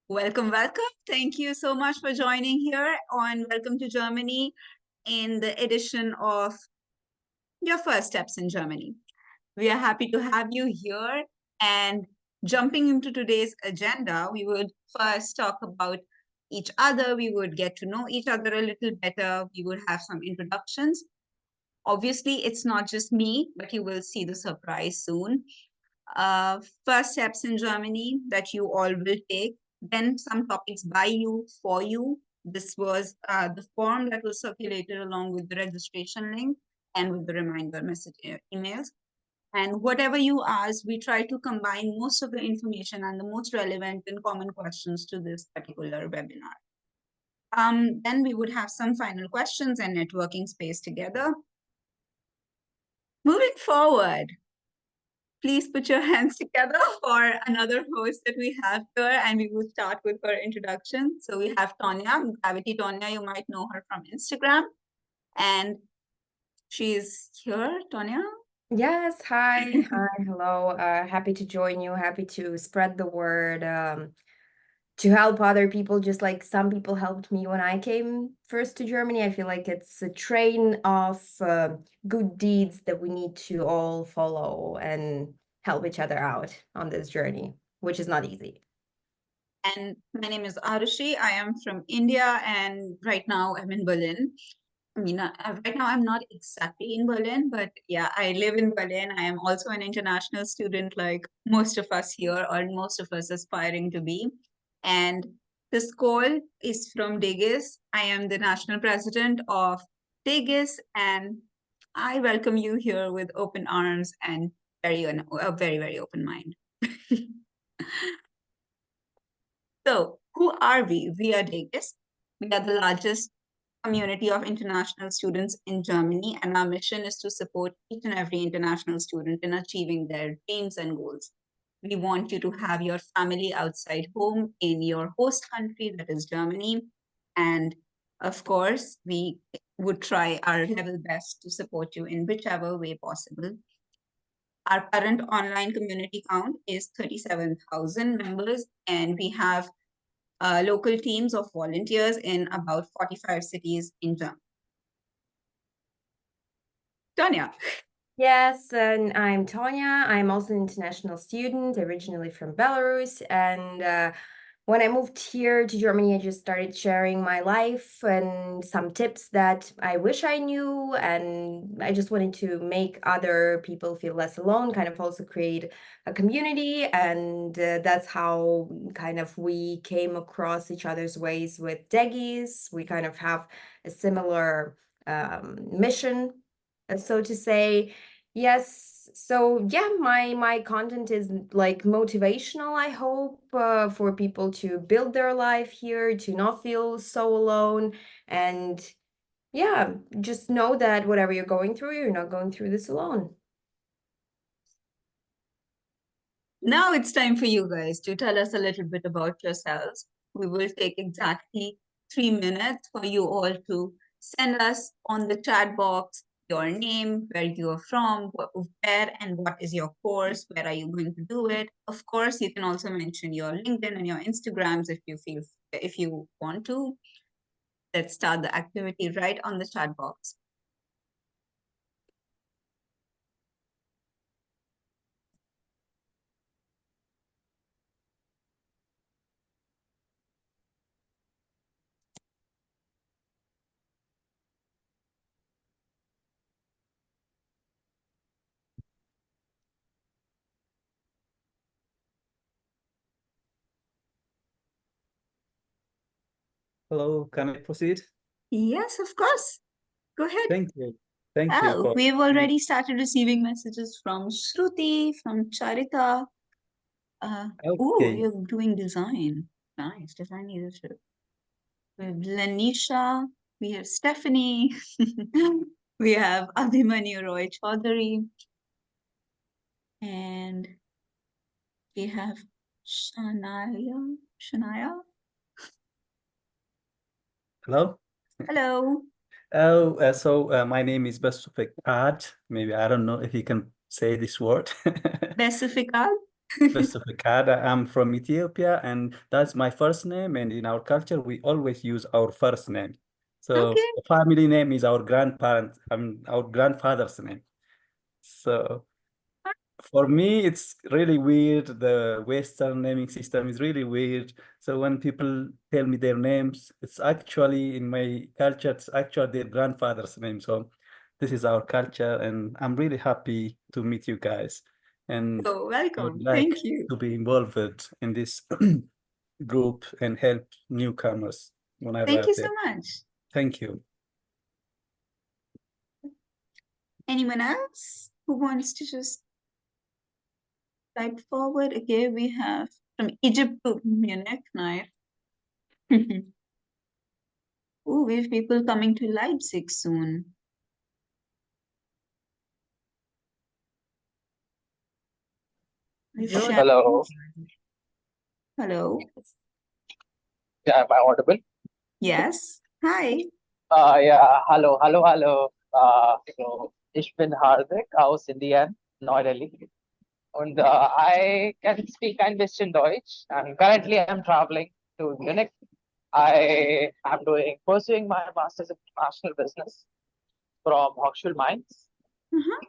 Welcome, welcome. Thank you so much for joining here on Welcome to Germany in the edition of Your First Steps in Germany. We are happy to have you here. And jumping into today's agenda, we would first talk about each other. We would get to know each other a little better. We would have some introductions. Obviously, it's not just me, but you will see the surprise soon. First steps in Germany that you all will take, then some topics by you, for you. This was the form that was circulated along with the registration link and with the reminder message emails. And whatever you ask, we try to combine most of the information and the most relevant and common questions to this particular webinar. Then we would have some final questions and networking space together. Moving forward, please put your hands together for another host that we have here, and we will start with her introduction. So we have Tonya, Gravity Tonya. You might know her from Instagram, and she's here. Tonya. Yes, hi, hello. Happy to join you. Happy to spread the word, to help other people, just like some people helped me when I came first to Germany. I feel like it's a train of good deeds that we need to all follow and help each other out on this journey, which is not easy. And my name is Arushi. I am from India, and right now I'm in Berlin. I mean, right now I'm not exactly in Berlin, but yeah, I live in Berlin. I am also an international student, like most of us here, or most of us aspiring to be. And this call is from DEGIS. I am the national president of DEGIS, and I welcome you here with open arms and a very, very open mind. So, who are we? We are DEGIS. We are the largest community of international students in Germany, and our mission is to support each and every international student in achieving their dreams and goals. We want you to have your family outside home in your host country, that is Germany. And of course, we would try our level best to support you in whichever way possible. Our current online community count is 37,000 members, and we have local teams of volunteers in about 45 cities in Germany. Tonya. Yes, and I'm Tonya. I'm also an international student, originally from Belarus, and when I moved here to Germany, I just started sharing my life and some tips that I wish I knew. And I just wanted to make other people feel less alone, kind of also create a community. And that's how kind of we came across each other's ways with DEGIS. We kind of have a similar mission, so to say. Yes, so yeah, my content is like motivational, I hope, for people to build their life here, to not feel so alone, and yeah, just know that whatever you're going through, you're not going through this alone. Now it's time for you guys to tell us a little bit about yourselves. We will take exactly 3 minutes for you all to send us on the chat box your name, where you are from, where and what is your course, where are you going to do it. Of course, you can also mention your LinkedIn and your Instagrams if you want to. Let's start the activity right on the chat box. Hello, can I proceed? Yes, of course. Go ahead. Thank you. Thank you. Oh, we've already started receiving messages from Shruti, from Charita. Oh, Okay. you're doing design. Nice, design leadership. We have Lanisha, we have Stephanie, we have Abhimanyu Roy Chaudhary, and we have Shania. Hello. Hello. Oh, so my name is Bestufik Ad. Maybe I don't know if you can say this word. Pacifica. Specificada. I'm from Ethiopia, and that's my first name. And in our culture, we always use our first name. So Okay. the family name is our our grandfather's name. So for me, it's really weird. The Western naming system is really weird. So when people tell me their names, it's actually in my culture, it's actually their grandfather's name. So this is our culture, and I'm really happy to meet you guys. And So I would welcome. like Thank you. to be involved in this group and help newcomers when I Thank arrive you so there. much. Thank you. Anyone else who wants to just type forward? Okay, we have from Egypt to Munich. Nice. Oh, we have people coming to Leipzig soon. We've Good. shared- Hello. Hello. Yeah, am I audible? Yes. Hi. Yeah, hallo. So, ich bin Hardik aus Indien, Neu-Delhi. Und I can speak ein bisschen Deutsch. And currently I'm traveling to Munich. I am pursuing my master's in international business from Hochschule Mainz. Uh-huh.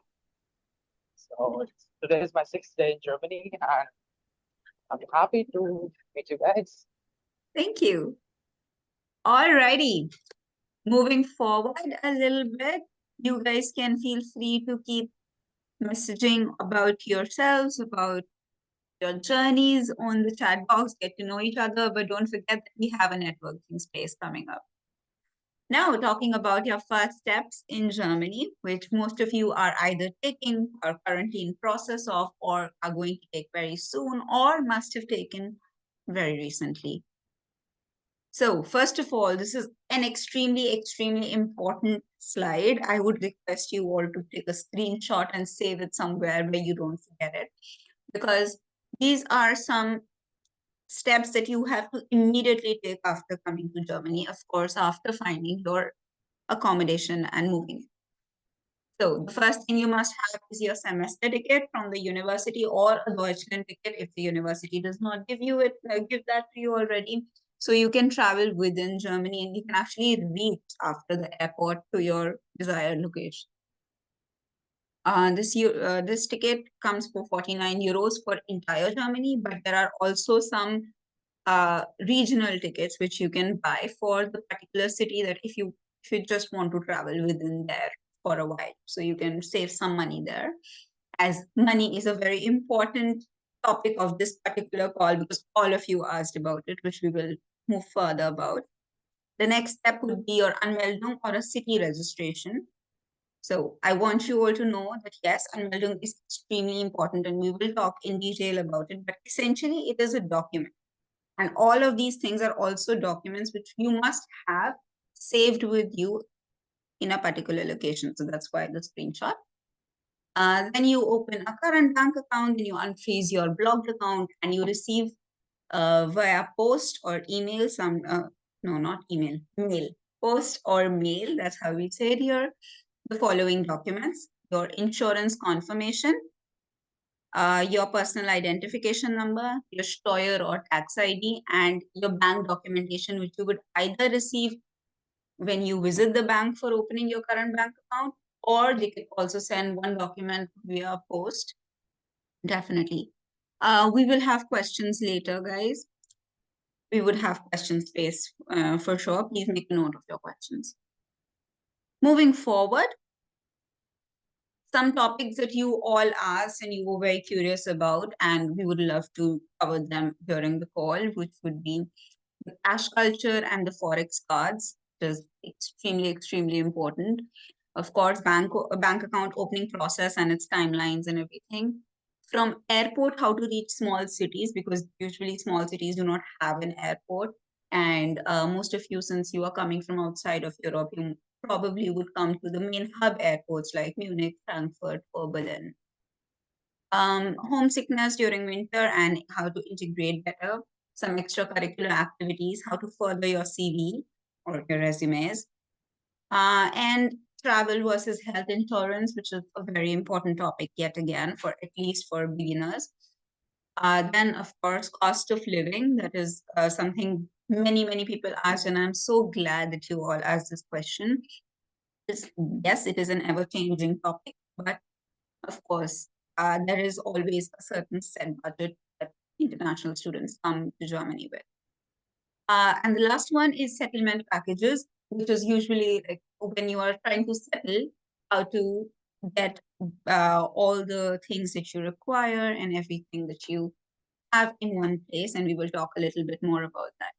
So today is my 6th day in Germany, and I'm happy to meet you guys. Thank you. Alrighty. Moving forward a little bit, you guys can feel free to keep messaging about yourselves, about your journeys on the chat box, get to know each other, but don't forget that we have a networking space coming up. Now, talking about your first steps in Germany, which most of you are either taking, are currently in process of, or are going to take very soon, or must have taken very recently. So first of all, this is an extremely important slide. I would request you all to take a screenshot and save it somewhere where you don't forget it, because these are some steps that you have to immediately take after coming to Germany, of course, after finding your accommodation and moving. So the first thing you must have is your semester ticket from the university, or a Deutschland ticket if the university does not give you it, give that to you already. So you can travel within Germany and you can actually reach after the airport to your desired location. This ticket comes for 49 euros for entire Germany, but there are also some regional tickets which you can buy for the particular city, that if you just want to travel within there for a while, so you can save some money there, as money is a very important topic of this particular call, because all of you asked about it, which we will move further about. The next step would be your Anmeldung, or a city registration. So I want you all to know that yes, Anmeldung is extremely important, and we will talk in detail about it, but essentially it is a document. And all of these things are also documents which you must have saved with you in a particular location. So that's why the screenshot. Then you open a current bank account, and you unfreeze your blocked account, and you receive via post or email no, not email, mail. Post or mail, that's how we say it here. The following documents: your insurance confirmation, your personal identification number, your Steuer or tax ID, and your bank documentation, which you would either receive when you visit the bank for opening your current bank account, or they could also send one document via post. Definitely. We will have questions later, guys. We would have question space for sure. Please make a note of your questions. Moving forward, some topics that you all asked and you were very curious about, and we would love to cover them during the call, which would be the cash culture and the forex cards, which is extremely important. Of course, bank account opening process and its timelines and everything. From airport, how to reach small cities, because usually small cities do not have an airport. And most of you, since you are coming from outside of Europe, you probably would come to the main hub airports like Munich, Frankfurt, or Berlin. Homesickness during winter and how to integrate better. Some extracurricular activities, how to further your CV or your resumes. And travel versus health insurance, which is a very important topic yet again, for at least for beginners. Then, of course, cost of living. That is something many people ask, and I'm so glad that you all asked this question. Yes, it is an ever-changing topic, but of course, there is always a certain set budget that international students come to Germany with. And the last one is settlement packages, which is usually like when you are trying to settle, how to get all the things that you require and everything that you have in one place. And we will talk a little bit more about that.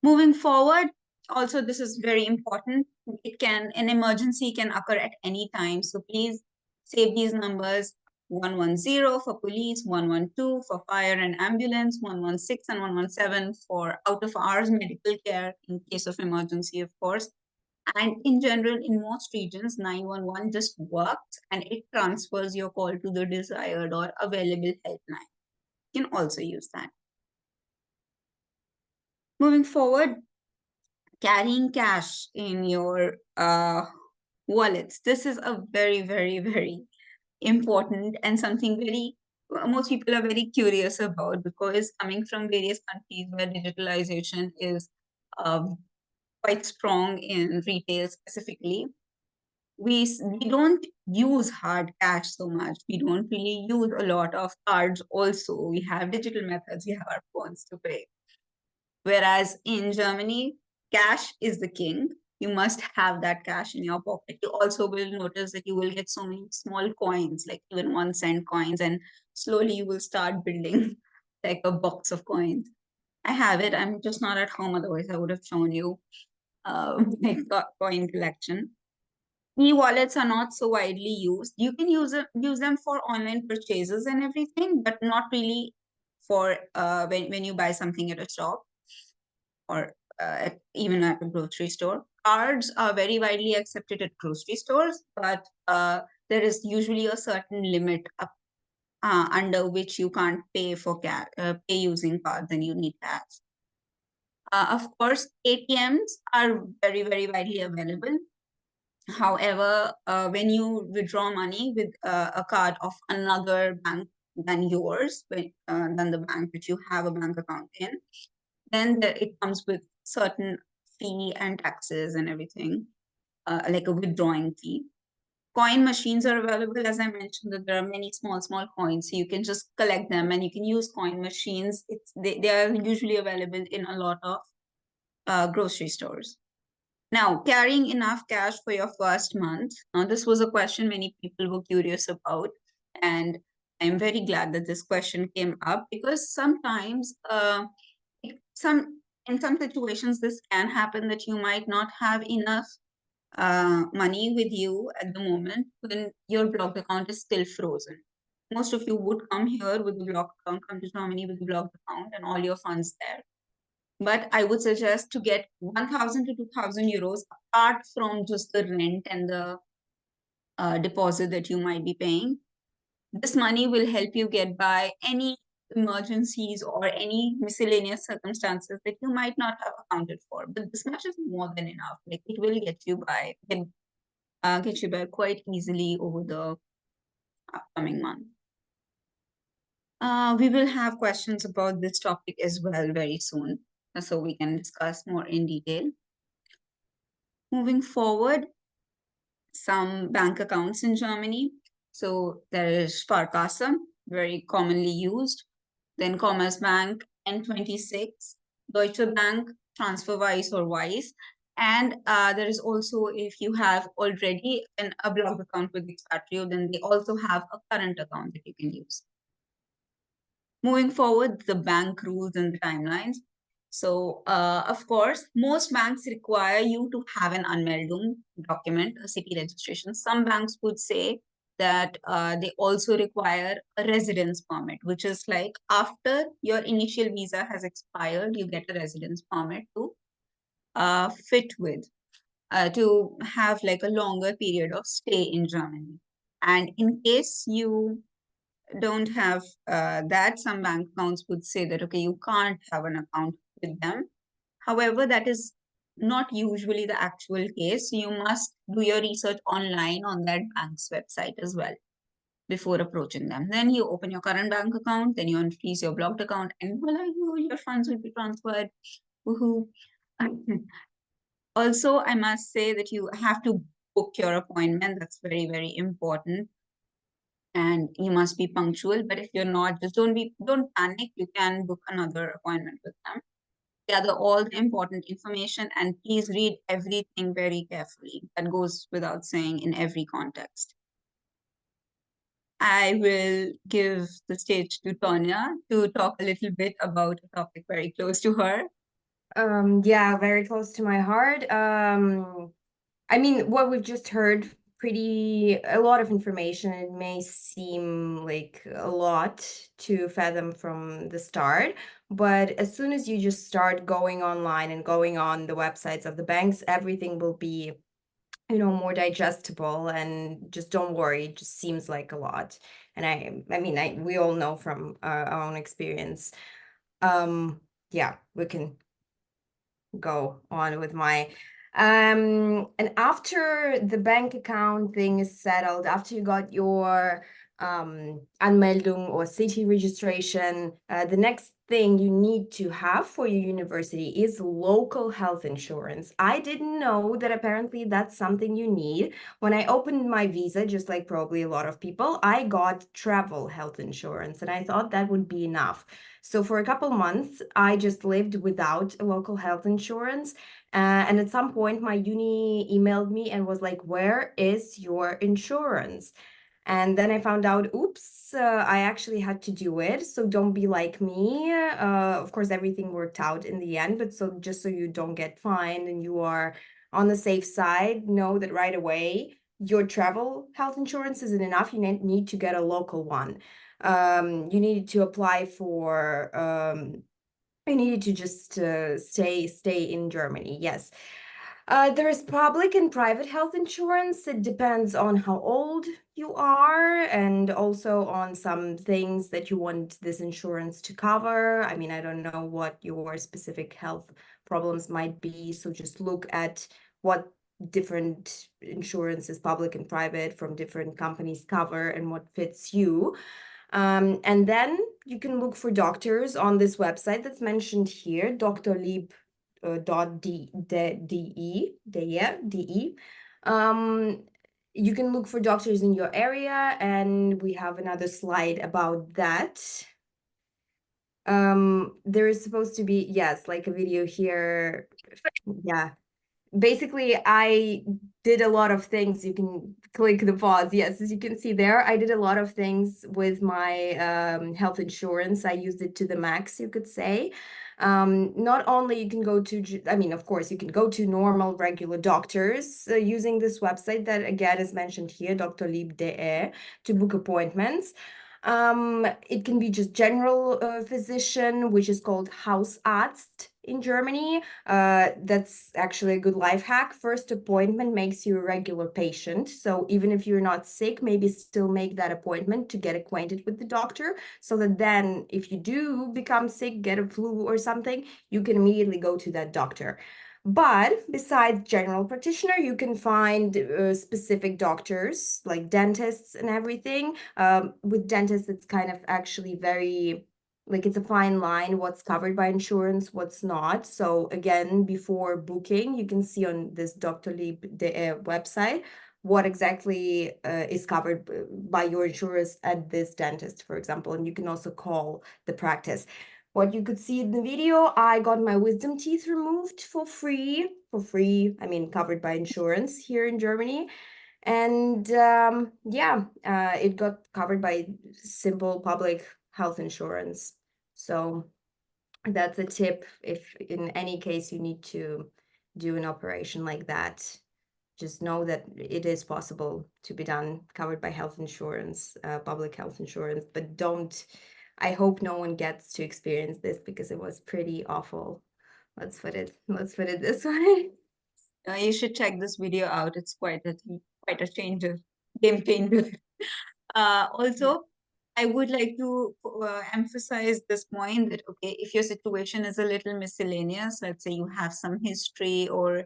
Moving forward, also, this is very important. An emergency can occur at any time. So please save these numbers: 110 for police, 112 for fire and ambulance, 116 and 117 for out of hours medical care in case of emergency, of course. And in general, in most regions, 911 just works and it transfers your call to the desired or available helpline. You can also use that. Moving forward, carrying cash in your wallets. This is a very important and something most people are very curious about, because coming from various countries where digitalization is quite strong in retail specifically, we don't use hard cash so much. We don't really use a lot of cards also. We have digital methods, we have our phones to pay. Whereas in Germany, cash is the king. You must have that cash in your pocket. You also will notice that you will get so many small coins, like even 1 cent coins, and slowly you will start building like a box of coins. I have it. I'm just not at home. Otherwise, I would have shown you my coin collection. E-wallets are not so widely used. You can use them for online purchases and everything, but not really for when you buy something at a shop or even at a grocery store. Cards are very widely accepted at grocery stores, but there is usually a certain limit under which you can't pay pay using cards, and you need cash. Of course, ATMs are very widely available. However, when you withdraw money with a card of another bank than yours, than the bank that you have a bank account in, then it comes with certain fee and taxes and everything, like a withdrawing fee. Coin machines are available. As I mentioned, that there are many small coins, so you can just collect them and you can use coin machines. They are usually available in a lot of grocery stores. Now, carrying enough cash for your first month. Now, this was a question many people were curious about, and I'm very glad that this question came up, because sometimes in some situations this can happen, that you might not have enough money with you at the moment when your blocked account is still frozen. Most of you would come here with a blocked account, come to Germany with a blocked account and all your funds there. But I would suggest to get 1,000 to 2,000 euros apart from just the rent and the deposit that you might be paying. This money will help you get by any emergencies or any miscellaneous circumstances that you might not have accounted for. But this much is more than enough. Like, it will get you by quite easily over the upcoming month. We will have questions about this topic as well very soon, so we can discuss more in detail. Moving forward, some bank accounts in Germany. So there is Sparkasse, very commonly used. Then Commerzbank, N26, Deutsche Bank, TransferWise or Wise. And there is also, if you have already a blocked account with Expatrio, then they also have a current account that you can use. Moving forward, the bank rules and the timelines. So, of course, most banks require you to have an Anmeldung document, a city registration. Some banks would say that they also require a residence permit, which is like after your initial visa has expired, you get a residence permit to fit with, to have like a longer period of stay in Germany. And in case you don't have that, some bank accounts would say that, okay, you can't have an account with them. However, that is not usually the actual case. You must do your research online on that bank's website as well. before approaching them. Then you open your current bank account, then you unfreeze your blocked account, and voila, your funds will be transferred. Woohoo. Also, I must say that you have to book your appointment. That's very, very important. And you must be punctual. But if you're not, just don't panic. You can book another appointment with them. Gather all the important information and please read everything very carefully. That goes without saying in every context. I will give the stage to Tonya to talk a little bit about a topic very close to her. Yeah, very close to my heart. I mean, what we've just heard, a lot of information. It may seem like a lot to fathom from the start, but as soon as you just start going online and going on the websites of the banks, everything will be, more digestible, and just don't worry, it just seems like a lot. And I mean, we all know from our own experience. Yeah, we can go on with my and after the bank account thing is settled, after you got your Anmeldung or city registration, the next thing you need to have for your university is local health insurance. I didn't know that apparently that's something you need. When I opened my visa, just like probably a lot of people, I got travel health insurance, and I thought that would be enough. So for a couple months, I just lived without a local health insurance. And at some point, my uni emailed me and was like, "Where is your insurance?" And then I found out, oops, I actually had to do it. So don't be like me. Of course, everything worked out in the end, but so just so you don't get fined and you are on the safe side, know that right away your travel health insurance isn't enough. You need to get a local one. You needed to apply for. You needed to just stay in Germany. Yes. There is public and private health insurance. It depends on how old you are and also on some things that you want this insurance to cover. I mean, I don't know what your specific health problems might be, so just look at what different insurances, public and private, from different companies cover and what fits you. And then you can look for doctors on this website that's mentioned here, drlieb.de. You can look for doctors in your area, and we have another slide about that. There is supposed to be, yes, like a video here. Yeah. Basically, I did a lot of things. You can click the pause. Yes, as you can see there, I did a lot of things with my health insurance. I used it to the max, you could say. Not only you can go to, I mean, of course, you can go to normal, regular doctors using this website that again is mentioned here, drlieb.de, to book appointments. It can be just general physician, which is called Hausarzt in Germany. That's actually a good life hack. First appointment makes you a regular patient. So even if you're not sick, maybe still make that appointment to get acquainted with the doctor, so that then if you do become sick, get a flu or something, you can immediately go to that doctor. But besides general practitioner, you can find specific doctors like dentists and everything. With dentists, it's kind of actually very, like, it's a fine line, what's covered by insurance, what's not. So again, before booking, you can see on this drlieb website what exactly is covered by your insurance at this dentist, for example. And you can also call the practice. What you could see in the video, I got my wisdom teeth removed for free. I mean, covered by insurance here in Germany. And yeah, it got covered by simple public health insurance. So that's a tip if in any case you need to do an operation like that. Just know that it is possible to be done, covered by health insurance, public health insurance, but don't. I hope no one gets to experience this because it was pretty awful. Let's put it this way. You should check this video out. It's quite a changer, game changer. Also, I would like to emphasize this point that, okay, if your situation is a little miscellaneous, let's say you have some history or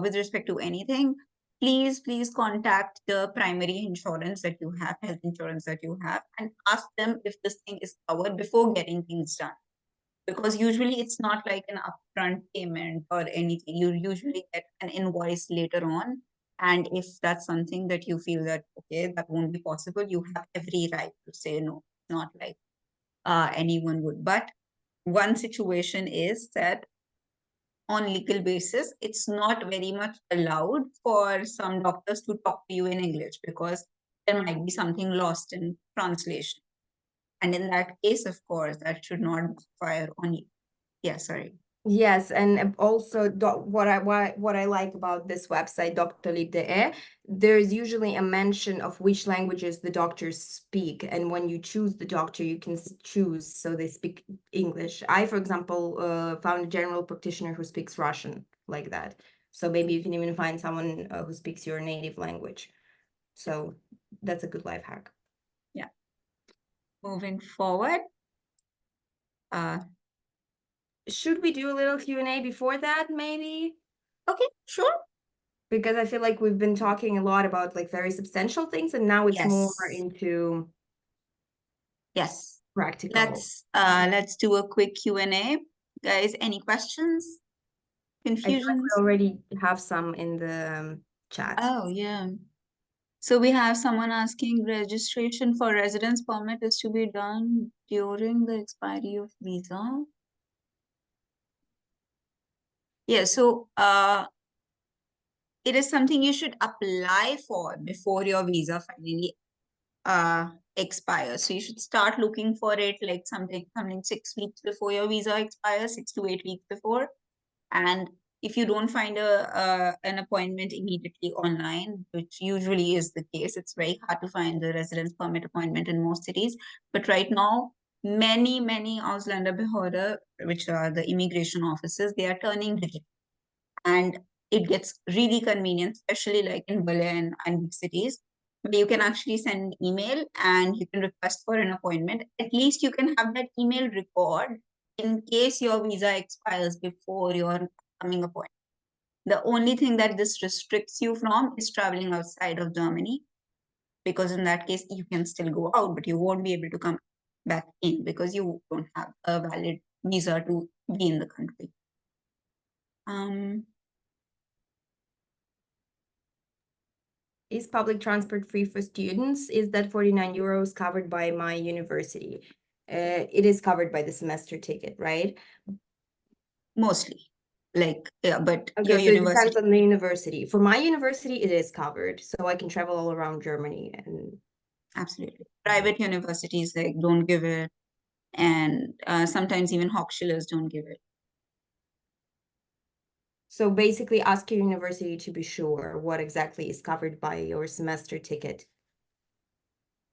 with respect to anything, please contact the primary insurance that you have, health insurance that you have, and ask them if this thing is covered before getting things done. Because usually it's not like an upfront payment or anything. You usually get an invoice later on. And if that's something that you feel that, okay, that won't be possible, you have every right to say no. Not like anyone would. But one situation is that on legal basis, it's not very much allowed for some doctors to talk to you in English because there might be something lost in translation. And in that case, of course, that should not backfire on you. Yeah, sorry. Yes, and also what I like about this website, Doctor.de, there's usually a mention of which languages the doctors speak, and when you choose the doctor, you can choose so they speak English. I, for example, found a general practitioner who speaks Russian, like that. So maybe you can even find someone who speaks your native language. So that's a good life hack. Yeah. Moving forward. Should we do a little Q&A before that, maybe? Okay, sure. Because I feel like we've been talking a lot about like very substantial things, and now it's more Yes. into Yes. practical. Let's do a quick Q&A. Guys, any questions? I feel like Confusions? we already have some in the chat. Oh, yeah. So we have someone asking registration for residence permit is to be done during the expiry of visa. Yeah, so it is something you should apply for before your visa finally expires. So you should start looking for it like something 6 weeks before your visa expires, 6 to 8 weeks before. And if you don't find an appointment immediately online, which usually is the case, it's very hard to find the residence permit appointment in most cities. But right now, many Ausländerbehörde, which are the immigration offices, they are turning digital. And it gets really convenient, especially like in Berlin and big cities, where you can actually send an email and you can request for an appointment. At least you can have that email record in case your visa expires before your coming appointment. The only thing that this restricts you from is traveling outside of Germany, because in that case you can still go out, but you won't be able to come back in because you don't have a valid visa to be in the country. Is public transport free for students? Is that 49 euros covered by my university? It is covered by the semester ticket, right? Mostly. Like, yeah, but Okay, your so it university. depends on the university. For my university, it is covered, so I can travel all around Germany. And Absolutely. Private universities like don't give it, and sometimes even Hochschulers don't give it. so basically ask your university to be sure what exactly is covered by your semester ticket.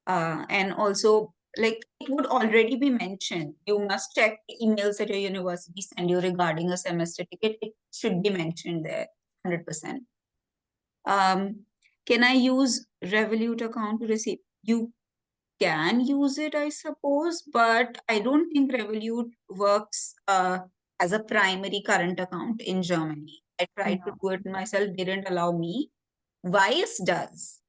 And also, like, it would already be mentioned. You must check the emails that your university send you regarding a semester ticket. It should be mentioned there, 100%. Can I use Revolut account to receive? You can use it, I suppose, but I don't think Revolut works as a primary current account in Germany. I tried to do it myself, didn't allow me. Wise does.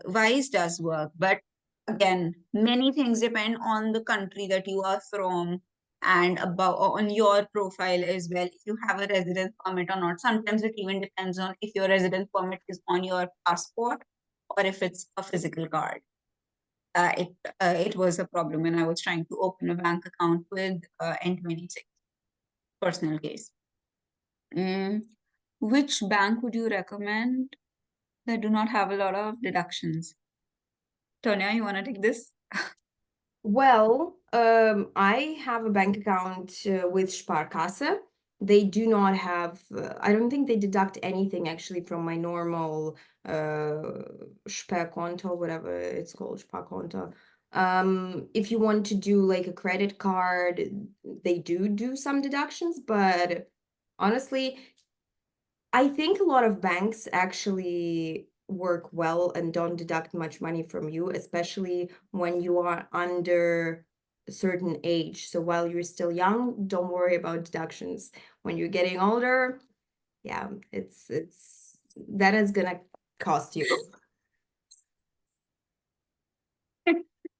Wise does work, but again, many things depend on the country that you are from and about on your profile as well. If you have a residence permit or not, sometimes it even depends on if your residence permit is on your passport or if it's a physical card. It was a problem when I was trying to open a bank account with N26, personal case. Which bank would you recommend that do not have a lot of deductions? Tonya, you want to take this? Well, I have a bank account with Sparkasse. They do not have, I don't think they deduct anything actually from my normal Sparkonto, whatever it's called, Sparkonto. If you want to do like a credit card, they do some deductions, but honestly, I think a lot of banks actually work well and don't deduct much money from you, especially when you are under a certain age. So while you're still young, don't worry about deductions. When you're getting older, yeah, it's that is gonna cost you.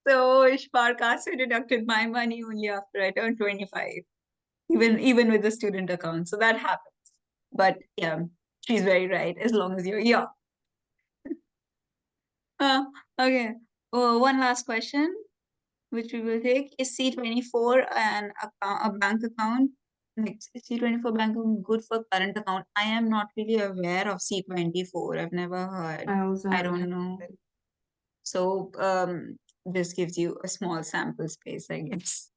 So Ishpar Kasi deducted my money only after I turned 25, even with the student account. So that happens. But yeah, she's very right, as long as you're young. Okay. One last question, which we will take. Is C24 a bank account? Like, is C24 bank account good for current account? I am not really aware of C24. I've never heard. I also I haven't don't heard know. of it. So this gives you a small sample space, I guess.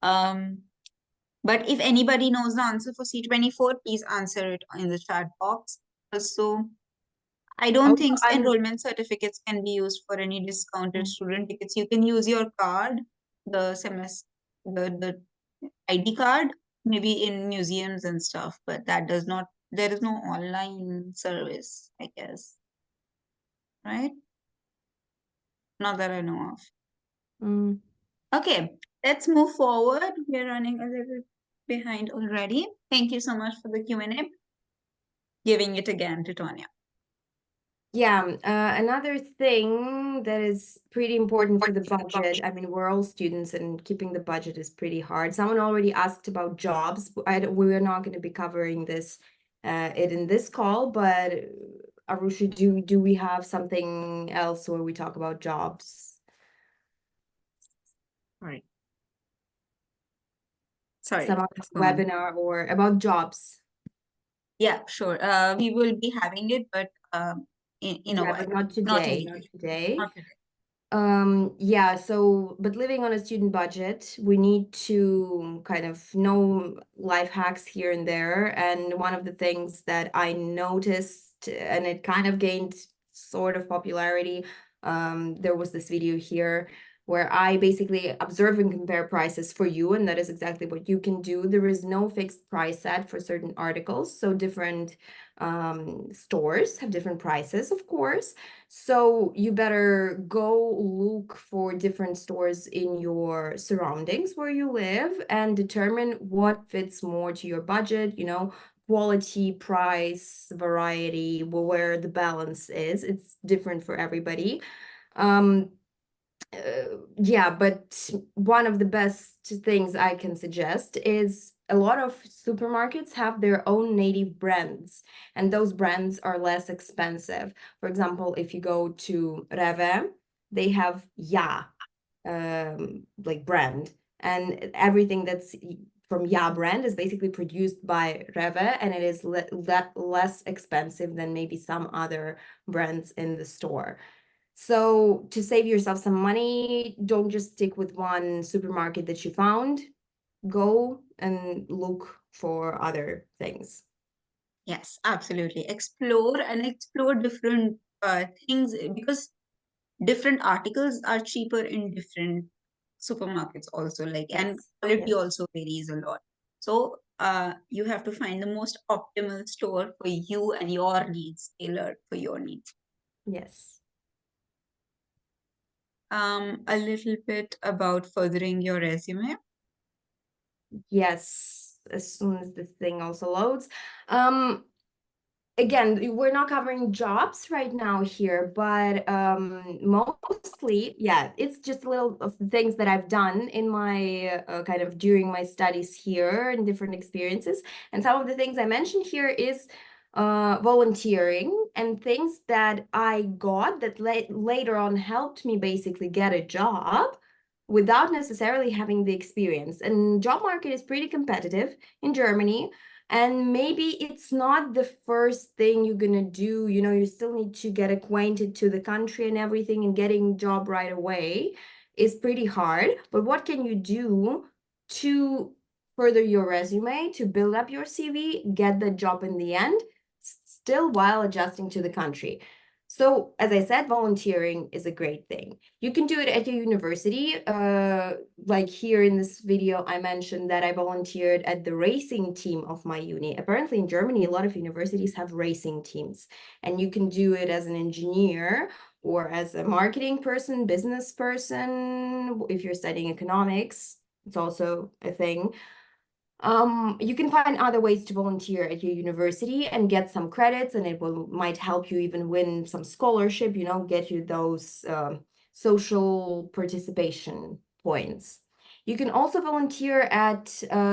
But if anybody knows the answer for C24, please answer it in the chat box. Also, I don't Also, think I'm enrollment certificates can be used for any discounted student tickets. You can use your card, the semester, the ID card, maybe in museums and stuff, but that does not, there is no online service, I guess. Right? Not that I know of. mm, Okay, let's move forward. We're running a little behind already. Thank you so much for the Q&A. Giving it again to Tonya. yeah, another thing that is pretty important for the budget. I mean, we're all students and keeping the budget is pretty hard. Someone already asked about jobs. We're not going to be covering this it in this call, but Arusha, do we have something else where we talk about jobs? Right. Sorry. Some go on. webinar or about jobs? Yeah, sure. We will be having it, but in a Yeah, while. but not Not today. immediately. Not today. Not today. Yeah, so but living on a student budget, we need to kind of know life hacks here and there. And one of the things that I noticed, and it kind of gained sort of popularity, there was this video here where I basically observe and compare prices for you, and that is exactly what you can do. There is no fixed price set for certain articles, so different stores have different prices, of course. So you better go look for different stores in your surroundings where you live and determine what fits more to your budget, quality, price, variety, where the balance is. It's different for everybody. Yeah, but one of the best things I can suggest is a lot of supermarkets have their own native brands, and those brands are less expensive. For example, if you go to Reve, they have Ja, like brand, and everything that's from Ja brand is basically produced by Reve, and it is less expensive than maybe some other brands in the store. So to save yourself some money, don't just stick with one supermarket that you found. Go and look for other things. Yes, absolutely. Explore different things because different articles are cheaper in different supermarkets also, like, and Yes, quality yes. also varies a lot. So you have to find the most optimal store for you and your needs, tailored for your needs. Yes. A little bit about furthering your resume. Yes, as soon as this thing also loads. Again, we're not covering jobs right now here, but mostly, yeah, it's just a little of the things that I've done in my kind of during my studies here and different experiences. And some of the things I mentioned here is volunteering and things that I got that later on helped me basically get a job without necessarily having the experience. And job market is pretty competitive in Germany. And maybe it's not the first thing you're gonna do, you still need to get acquainted to the country and everything, and getting job right away is pretty hard. But what can you do to further your resume, to build up your CV, get the job in the end, still while adjusting to the country? So, as I said, volunteering is a great thing. You can do it at your university. Like here in this video, I mentioned that I volunteered at the racing team of my uni. Apparently in Germany, a lot of universities have racing teams, and you can do it as an engineer or as a marketing person, business person. If you're studying economics, it's also a thing. You can find other ways to volunteer at your university and get some credits, and it might help you even win some scholarship, get you those social participation points. You can also volunteer at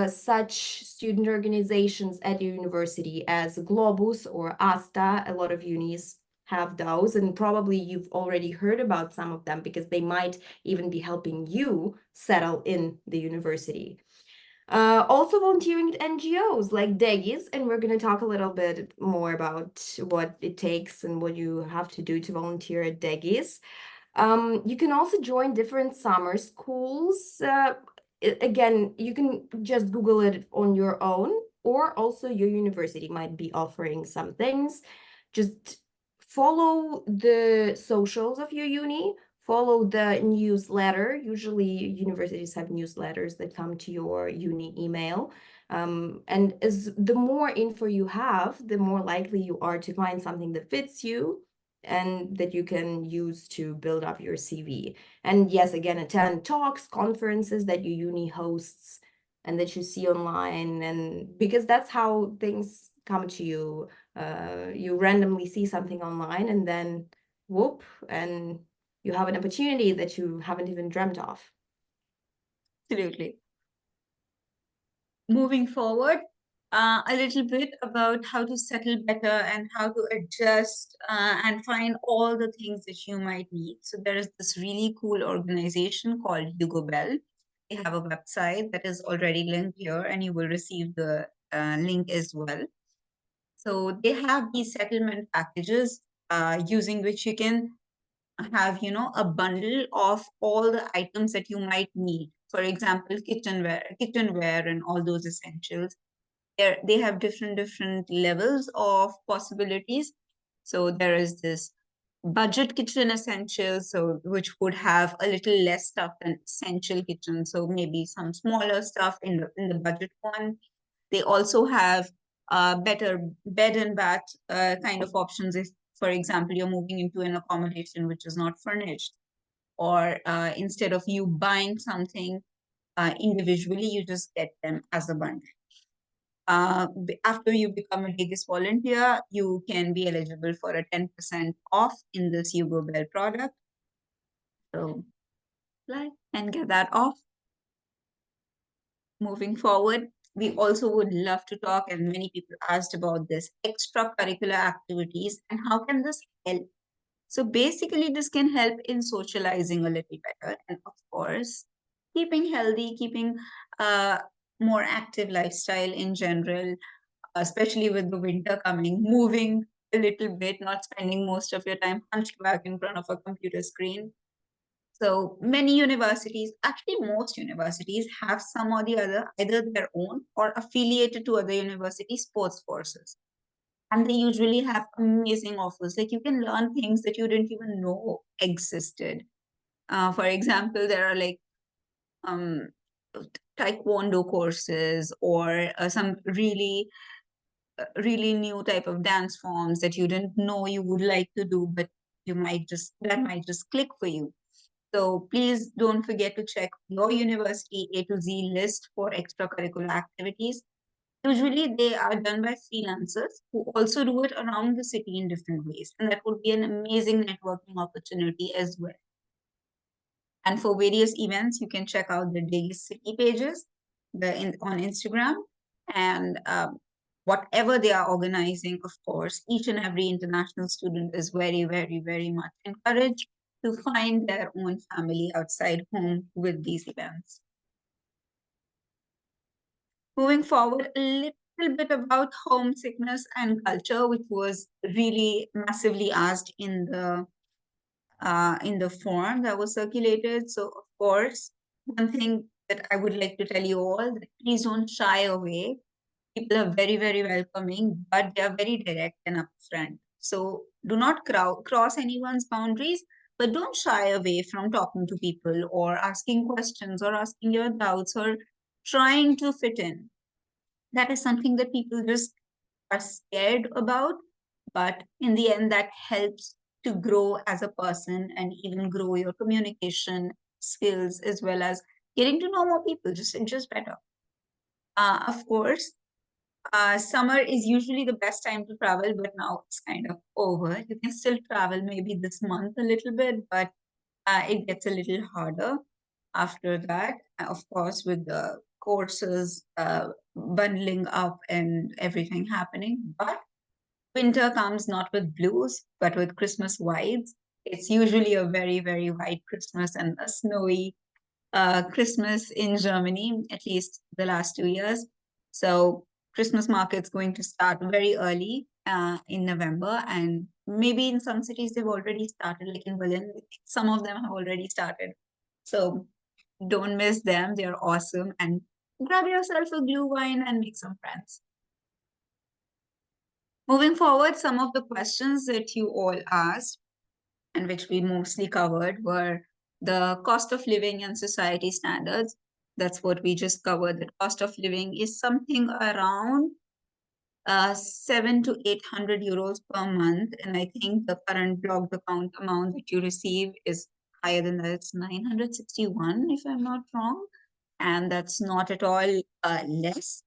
such student organizations at your university as Globus or ASTA. A lot of unis have those, and probably you've already heard about some of them because they might even be helping you settle in the university. Also volunteering at NGOs like DEGIS, and we're going to talk a little bit more about what it takes and what you have to do to volunteer at DEGIS. You can also join different summer schools. Again, you can just Google it on your own, or also your university might be offering some things. Just follow the socials of your uni, follow the newsletter. Usually universities have newsletters that come to your uni email. And as the more info you have, the more likely you are to find something that fits you and that you can use to build up your CV. And yes, again, attend talks, conferences that your uni hosts and that you see online, and because that's how things come to you. You randomly see something online and then whoop, and you have an opportunity that you haven't even dreamt of. Absolutely. Moving forward, a little bit about how to settle better and how to adjust and find all the things that you might need. So there is this really cool organization called Hugo Bell. They have a website that is already linked here, and you will receive the link as well. So they have these settlement packages using which you can have, a bundle of all the items that you might need. For example, kitchenware and all those essentials. They have different levels of possibilities. So there is this budget kitchen essentials, so which would have a little less stuff than essential kitchen. So maybe some smaller stuff in the budget one. They also have better bed and bath kind of options if, for example, you're moving into an accommodation which is not furnished, or instead of you buying something individually, you just get them as a bundle. After you become a DEGIS volunteer, you can be eligible for a 10% off in this Hugo Bell product. So, apply and get that off. Moving forward, we also would love to talk, and many people asked about this, extracurricular activities and how can this help. So basically, this can help in socializing a little better, and of course, keeping healthy, keeping a more active lifestyle in general, especially with the winter coming, moving a little bit, not spending most of your time hunched back in front of a computer screen. So many universities, actually most universities, have some or the other, either their own or affiliated to other university sports courses. And they usually have amazing offers. Like you can learn things that you didn't even know existed. For example, there are like taekwondo courses, or some really new type of dance forms that you didn't know you would like to do, but that might just click for you. So please don't forget to check your university A to Z list for extracurricular activities. Usually they are done by freelancers who also do it around the city in different ways. And that would be an amazing networking opportunity as well. And for various events, you can check out the DEGIS city pages on Instagram. And whatever they are organizing, of course, each and every international student is very, very, very much encouraged to find their own family outside home with these events. Moving forward, a little bit about homesickness and culture, which was really massively asked in the form that was circulated. So, of course, one thing that I would like to tell you all, that please don't shy away. People are very, very welcoming, but they are very direct and upfront. So do not cross anyone's boundaries, but don't shy away from talking to people or asking questions or asking your doubts or trying to fit in. That is something that people just are scared about, but in the end, that helps to grow as a person and even grow your communication skills, as well as getting to know more people just better. Of course, summer is usually the best time to travel, but now it's kind of over. You can still travel maybe this month a little bit, but it gets a little harder after that. Of course, with the courses bundling up and everything happening. But winter comes not with blues, but with Christmas vibes. It's usually a very, very white Christmas and a snowy Christmas in Germany, at least the last 2 years. So Christmas market's going to start very early in November, and maybe in some cities they've already started, like in Berlin, some of them have already started. So don't miss them; they're awesome. And grab yourself a glue wine and make some friends. Moving forward, some of the questions that you all asked and which we mostly covered were the cost of living and society standards. That's what we just covered. The cost of living is something around 700 to 800 euros per month. And I think the current blocked account amount that you receive is higher than that. It's 961, if I'm not wrong. And that's not at all less.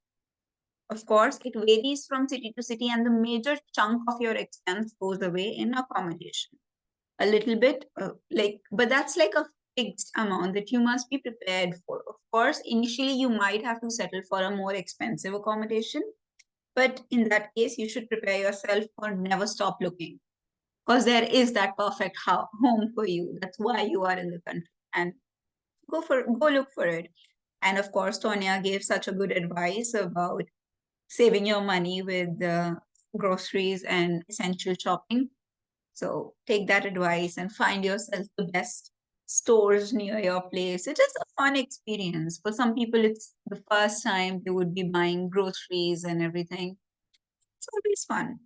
Of course, it varies from city to city, and the major chunk of your expense goes away in accommodation. A little bit, but that's like a fixed amount that you must be prepared for. Of course, initially you might have to settle for a more expensive accommodation, but in that case, you should prepare yourself for never stop looking, because there is that perfect home for you. That's why you are in the country, and go look for it. And of course, Tonya gave such a good advice about saving your money with groceries and essential shopping. So take that advice and find yourself the best stores near your place. It is a fun experience. For some people, it's the first time they would be buying groceries and everything. It's always fun.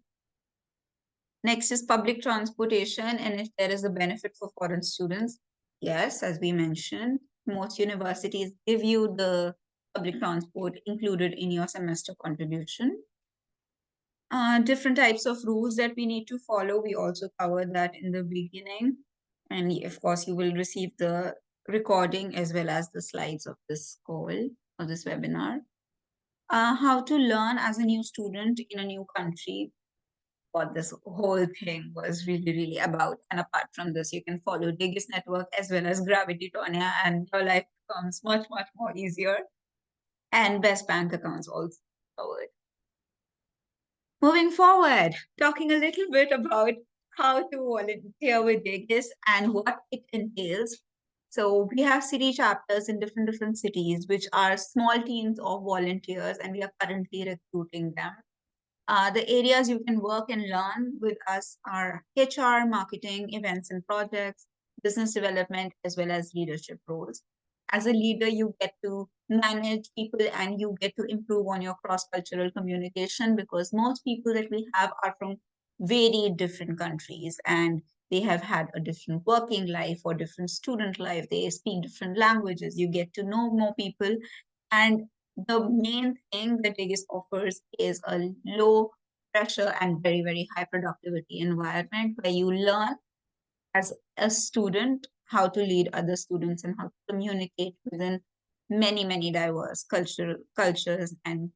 Next is public transportation, and if there is a benefit for foreign students. Yes, as we mentioned, most universities give you the public transport included in your semester contribution. Different types of rules that we need to follow. We also covered that in the beginning. And of course, you will receive the recording as well as the slides of this call or this webinar. How to learn as a new student in a new country, what this whole thing was really, really about. And apart from this, you can follow DEGIS network as well as Gravity Tonya, and your life becomes much, much more easier. And best bank accounts also covered. Moving forward, talking a little bit about how to volunteer with DEGIS and what it entails. So we have city chapters in different cities, which are small teams of volunteers, and we are currently recruiting them. The areas you can work and learn with us are HR, marketing, events and projects, business development, as well as leadership roles. As a leader, you get to manage people and you get to improve on your cross-cultural communication, because most people that we have are from very different countries and they have had a different working life or different student life. They speak different languages. You get to know more people, and the main thing that DEGIS offers is a low pressure and very, very high productivity environment where you learn as a student how to lead other students and how to communicate within many, many diverse cultures and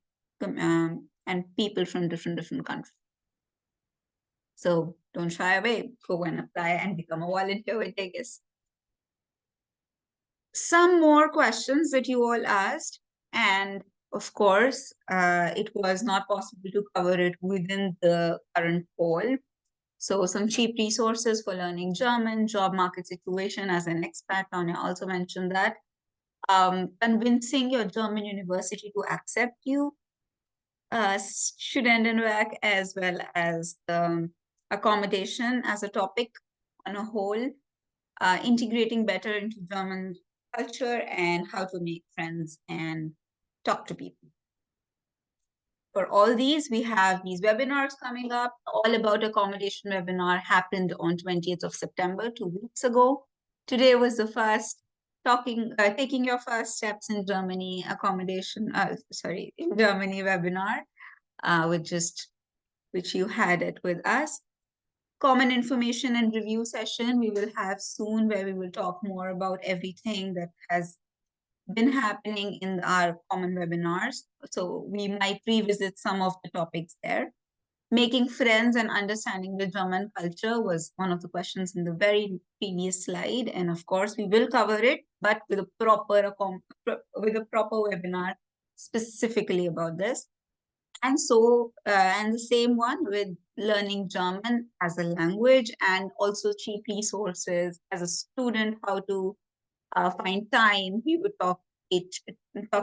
people from different countries. So don't shy away. Go and apply and become a volunteer with DEGIS. Some more questions that you all asked, and of course, it was not possible to cover it within the current poll. So some cheap resources for learning German, job market situation as an expat. Tonya also mentioned that. Convincing your German university to accept you, Studentenwerk, as well as accommodation as a topic on a whole, integrating better into German culture, and how to make friends and talk to people. For all these, we have these webinars coming up. All About Accommodation webinar happened on 20th of September, 2 weeks ago. Today was the first taking your first steps in Germany in Germany webinar, which you had it with us. Common information and review session we will have soon, where we will talk more about everything that has been happening in our common webinars. So we might revisit some of the topics there. Making friends and understanding the German culture was one of the questions in the very previous slide. And of course, we will cover it, but with a proper webinar specifically about this. And so, and the same one with learning German as a language and also cheap resources as a student, how to find time. We would talk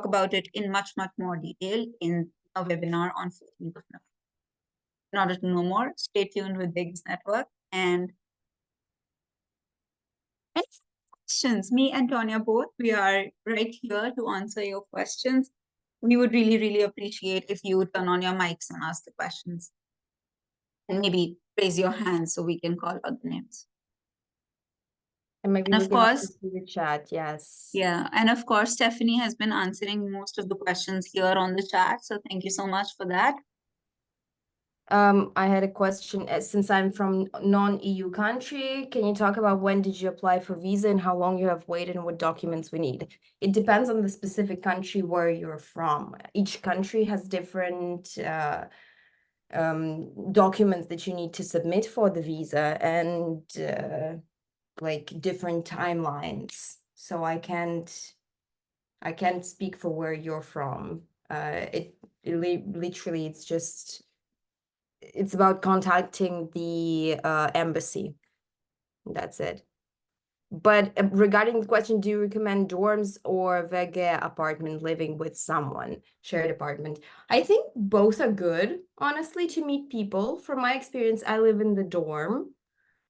about it in much more detail in a webinar on 14th of November. In order to know more, stay tuned with DEGIS Network. And any questions, me and Tonya both, we are right here to answer your questions. We would really appreciate if you turn on your mics and ask the questions. And maybe raise your hand so we can call out the names. And maybe And we of can also course, see the chat, yes. yeah, and of course, Stephanie has been answering most of the questions here on the chat. So thank you so much for that. I had a question. Since I'm from non-EU country, can you talk about when did you apply for visa and how long you have waited and what documents we need? It depends on the specific country where you're from. Each country has different documents that you need to submit for the visa and like different timelines. So I can't speak for where you're from. Literally it's about contacting the embassy. That's it. But regarding the question, do you recommend dorms or WG apartment, living with someone, shared apartment? I think both are good, honestly, to meet people. From my experience, I live in the dorm,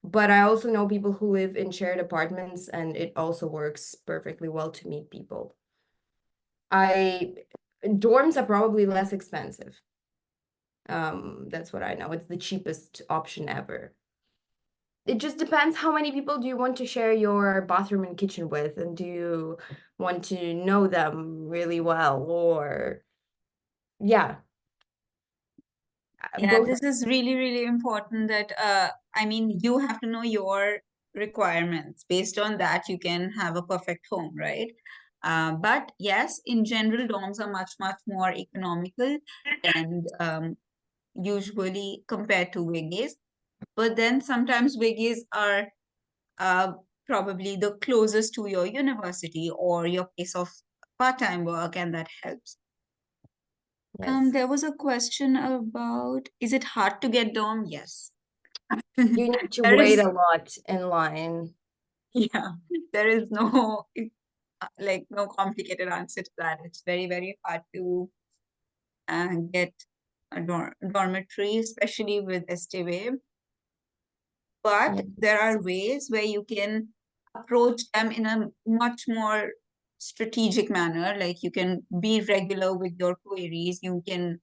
but I also know people who live in shared apartments, and it also works perfectly well to meet people. Dorms are probably less expensive. That's what I know. It's the cheapest option ever. It just depends how many people do you want to share your bathroom and kitchen with, and do you want to know them really well, or yeah. Yeah, Both. this is really important that I mean, you have to know your requirements. Based on that, you can have a perfect home, right? But yes, in general, dorms are much more economical and usually compared to WGs. But then sometimes WGs are probably the closest to your university or your place of part-time work, and that helps. Yes. There was a question about, is it hard to get dorm? Yes. You need to There wait is, a lot in line. yeah, there is no like no complicated answer to that. It's very hard to get a dormitory, especially with STWave. But there Yes. are ways where you can approach them in a much more strategic manner. Like you can be regular with your queries. You can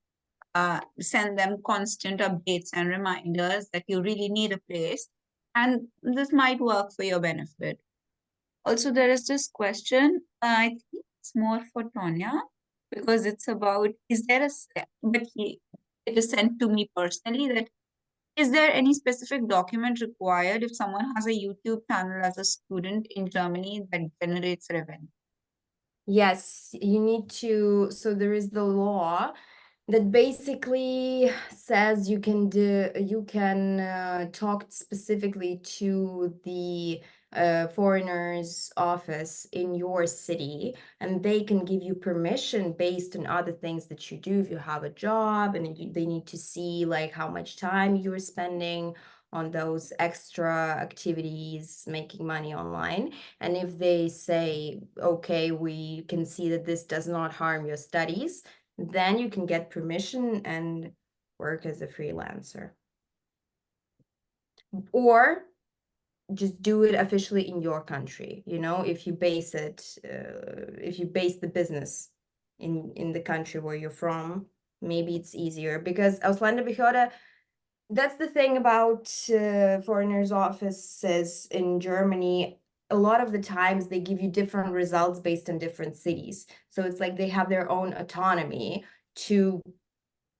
send them constant updates and reminders that you really need a place. And this might work for your benefit. Also, there is this question, I think it's more for Tonya, because it's about, is there a step, it is sent to me personally, that is there any specific document required if someone has a YouTube channel as a student in Germany that generates revenue? Yes, you need to. So there is the law that basically says you can talk specifically to the foreigners office in your city, and they can give you permission based on other things that you do. If you have a job, and they need to see like how much time you're spending on those extra activities, making money online. And if they say, okay, we can see that this does not harm your studies, then you can get permission and work as a freelancer. Or just do it officially in your country. If you base the business in the country where you're from, maybe it's easier, because Ausländerbehörde, that's the thing about foreigners offices in Germany. A lot of the times they give you different results based on different cities. So it's like they have their own autonomy to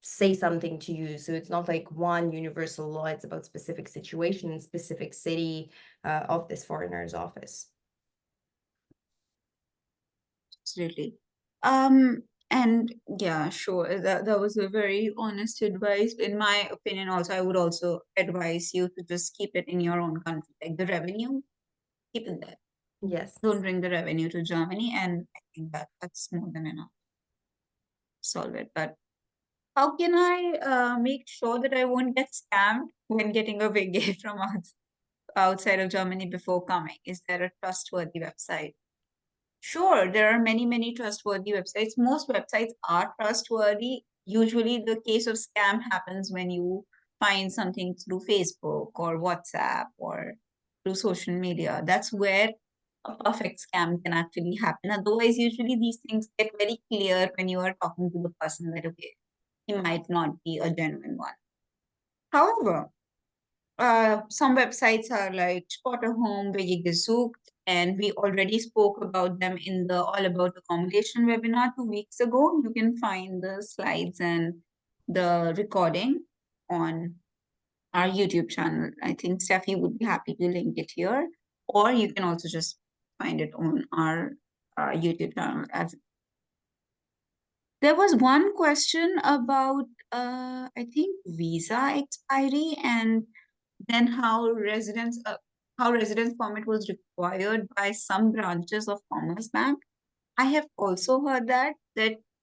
say something to you. So it's not like one universal law. It's about specific situation and specific city of this foreigner's office. Absolutely. And yeah, sure. That was a very honest advice. In my opinion, also, I would also advise you to just keep it in your own country. Like the revenue, keep it there. Yes. Don't bring the revenue to Germany, and I think that's more than enough to solve it. But how can I make sure that I won't get scammed when getting a vacay from outside of Germany before coming? Is there a trustworthy website? Sure, there are many, many trustworthy websites. Most websites are trustworthy. Usually, the case of scam happens when you find something through Facebook or WhatsApp or through social media. That's where a perfect scam can actually happen. Otherwise, usually these things get very clear when you are talking to the person that, okay, he might not be a genuine one. However, some websites are like Spotterhome, DEGIS, and we already spoke about them in the All About Accommodation webinar 2 weeks ago. You can find the slides and the recording on our YouTube channel. I think Steffi would be happy to link it here, or you can also just find it on our YouTube channel. There was one question about, I think, visa expiry and then how residence permit was required by some branches of Commerce Bank. I have also heard that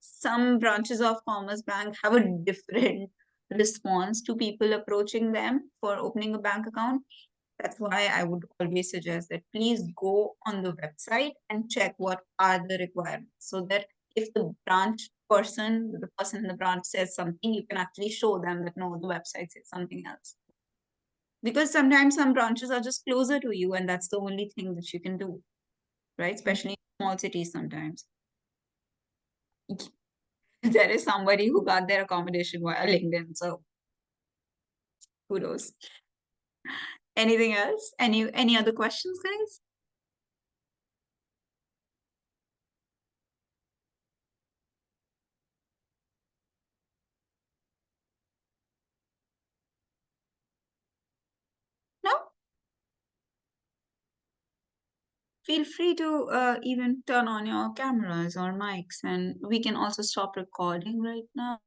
some branches of Commerce Bank have a different response to people approaching them for opening a bank account. That's why I would always suggest that please go on the website and check what are the requirements, so that if the person in the branch says something, you can actually show them that no, the website says something else. Because sometimes some branches are just closer to you, and that's the only thing that you can do, right? Especially in small cities sometimes. There is somebody who got their accommodation via LinkedIn, so kudos. Anything else? Any other questions, guys? No? Feel free to even turn on your cameras or mics, and we can also stop recording right now.